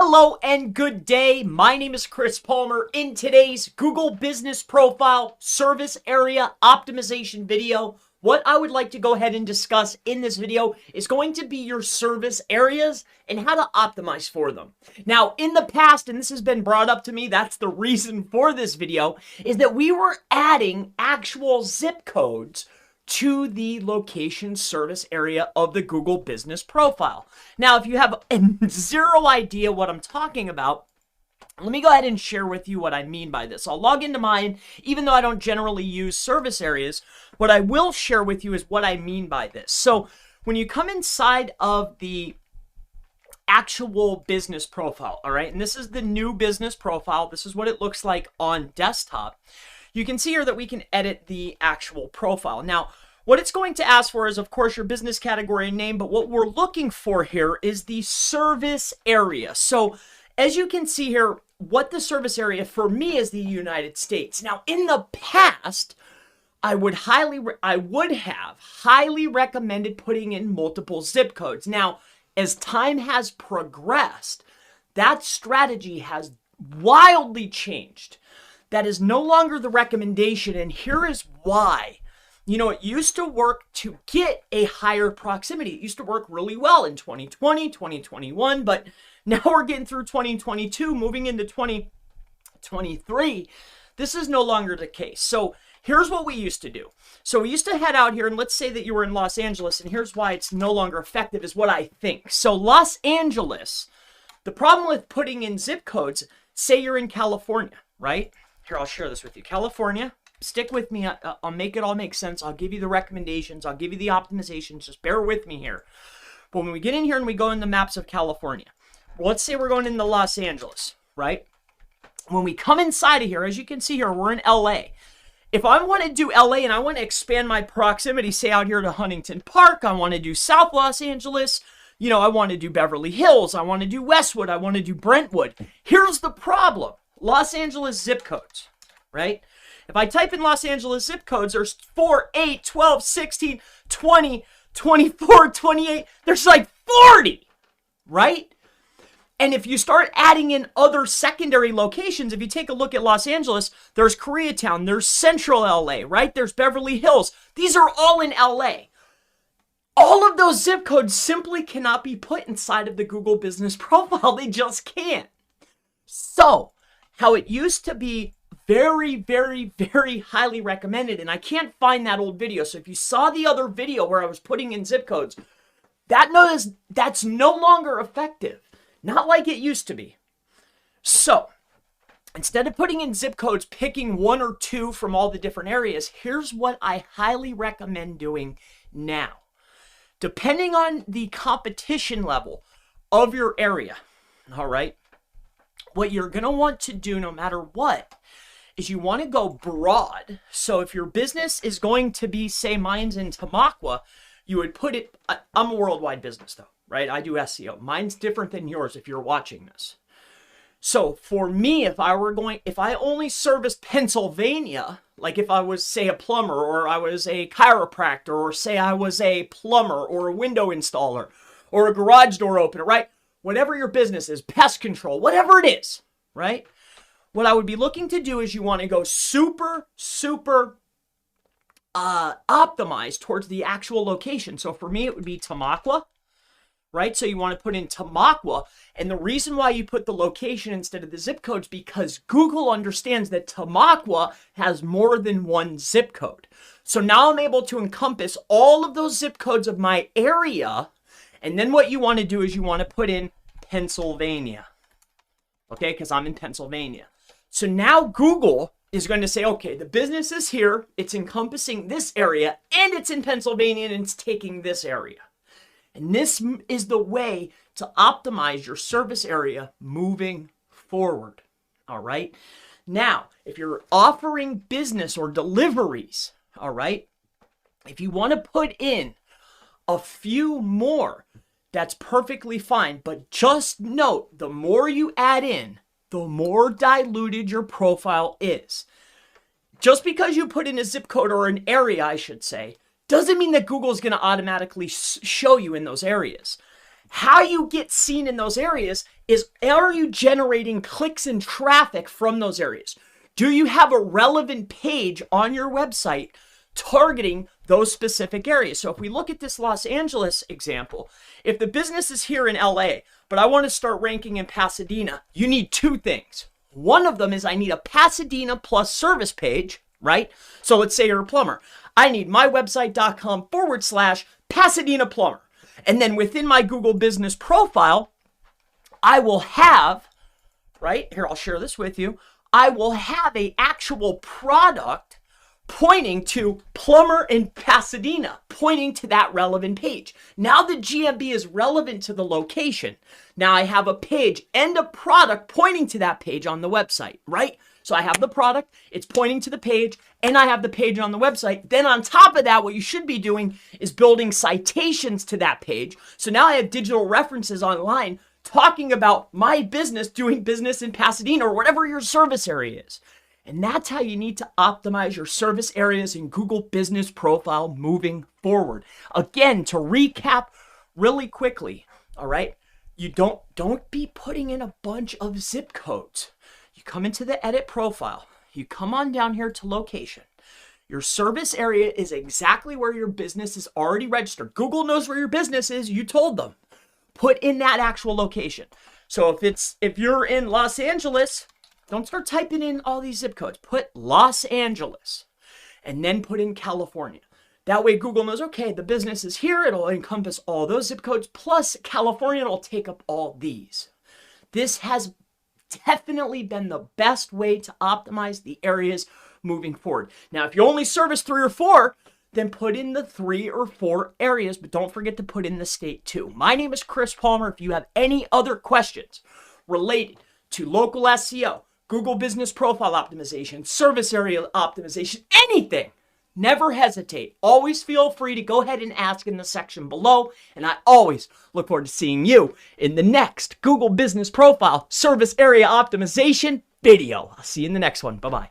Hello and good day. My name is Chris Palmer. In today's Google Business Profile Service Area Optimization video, what I would like to go ahead and discuss in this video is going to be your service areas and how to optimize for them. Now, in the past, and this has been brought up to me, that's the reason for this video, is that we were adding actual zip codes to the location service area of the Google Business Profile. Now, if you have zero idea what I'm talking about, let me go ahead and share with you what I mean by this. I'll log into mine, even though I don't generally use service areas. What I will share with you is what I mean by this. So when you come inside of the actual business profile, all right, and this is the new business profile. This is what it looks like on desktop. You can see here that we can edit the actual profile. Now, what it's going to ask for is, of course, your business category and name, but what we're looking for here is the service area. So as you can see here, what the service area for me is the United States. Now, in the past, I would have highly recommended putting in multiple zip codes. Now, as time has progressed, that strategy has wildly changed. That is no longer the recommendation, and here is why. You know, it used to work to get a higher proximity. It used to work really well in 2020, 2021, but now we're getting through 2022, moving into 2023. This is no longer the case. So here's what we used to do. So we used to head out here, and let's say that you were in Los Angeles, and here's why it's no longer effective is what I think. So Los Angeles, the problem with putting in zip codes, say you're in California, right? Here, I'll share this with you. California, stick with me. I'll make it all make sense. I'll give you the recommendations. I'll give you the optimizations. Just bear with me here. But when we get in here and we go in the maps of California, let's say we're going into Los Angeles, right? When we come inside of here, as you can see here, we're in LA. If I want to do LA and I want to expand my proximity, say out here to Huntington Park, I want to do South Los Angeles, you know, I want to do Beverly Hills, I want to do Westwood, I want to do Brentwood. Here's the problem. Los Angeles zip codes, right? If I type in Los Angeles zip codes, there's 4, 8, 12, 16, 20, 24, 28. There's like 40, right? And if you start adding in other secondary locations, if you take a look at Los Angeles, there's Koreatown, there's Central LA, right? There's Beverly Hills. These are all in LA. All of those zip codes simply cannot be put inside of the Google Business Profile. They just can't. So, how it used to be very, very, very highly recommended, and I can't find that old video. So if you saw the other video where I was putting in zip codes, that's no longer effective. Not like it used to be. So instead of putting in zip codes, picking one or two from all the different areas, here's what I highly recommend doing now. Depending on the competition level of your area, all right, what you're going to want to do no matter what is you want to go broad. So if your business is going to be, say, mine's in Tamaqua, you would put it, I'm a worldwide business though, right? I do SEO. Mine's different than yours if you're watching this. So for me, if I only serviced Pennsylvania, like if I was, say, a plumber, or I was a chiropractor, or say I was a plumber or a window installer or a garage door opener, right? Whatever your business is, pest control, whatever it is, right? What I would be looking to do is you want to go super optimized towards the actual location. So for me, it would be Tamaqua, right? So you want to put in Tamaqua. And the reason why you put the location instead of the zip codes, because Google understands that Tamaqua has more than one zip code. So now I'm able to encompass all of those zip codes of my area. And then what you want to do is you want to put in Pennsylvania, okay? Because I'm in Pennsylvania. So now Google is going to say, okay, the business is here, it's encompassing this area, and it's in Pennsylvania, and it's taking this area. And this is the way to optimize your service area moving forward, all right? Now, if you're offering business or deliveries, all right, if you want to put in a few more, that's perfectly fine. But just note, the more you add in, the more diluted your profile is. Just because you put in a zip code or an area, I should say, doesn't mean that Google is going to automatically show you in those areas. How you get seen in those areas is, are you generating clicks and traffic from those areas? Do you have a relevant page on your website targeting those specific areas? So if we look at this Los Angeles example, if the business is here in LA, but I want to start ranking in Pasadena, you need two things. One of them is I need a Pasadena plus service page, right? So let's say you're a plumber. I need mywebsite.com/Pasadena plumber. And then within my Google business profile, I will have, right here, I'll share this with you. I will have a actual product pointing to plumber in Pasadena, pointing to that relevant page. Now the GMB is relevant to the location. Now I have a page and a product pointing to that page on the website, right? So I have the product, it's pointing to the page, and I have the page on the website. Then on top of that, what you should be doing is building citations to that page. So now I have digital references online talking about my business doing business in Pasadena or whatever your service area is. And that's how you need to optimize your service areas in Google Business Profile moving forward. Again, to recap really quickly, all right? You don't be putting in a bunch of zip codes. You come into the edit profile. You come on down here to location. Your service area is exactly where your business is already registered. Google knows where your business is. You told them. Put in that actual location. So if you're in Los Angeles, don't start typing in all these zip codes. Put Los Angeles and then put in California. That way Google knows, okay, the business is here. It'll encompass all those zip codes plus California. It'll take up all these. This has definitely been the best way to optimize the areas moving forward. Now, if you only service 3 or 4, then put in the 3 or 4 areas, but don't forget to put in the state too. My name is Chris Palmer. If you have any other questions related to local SEO, Google Business Profile Optimization, service area optimization, anything, never hesitate. Always feel free to go ahead and ask in the section below, and I always look forward to seeing you in the next Google Business Profile Service Area Optimization video. I'll see you in the next one. Bye-bye.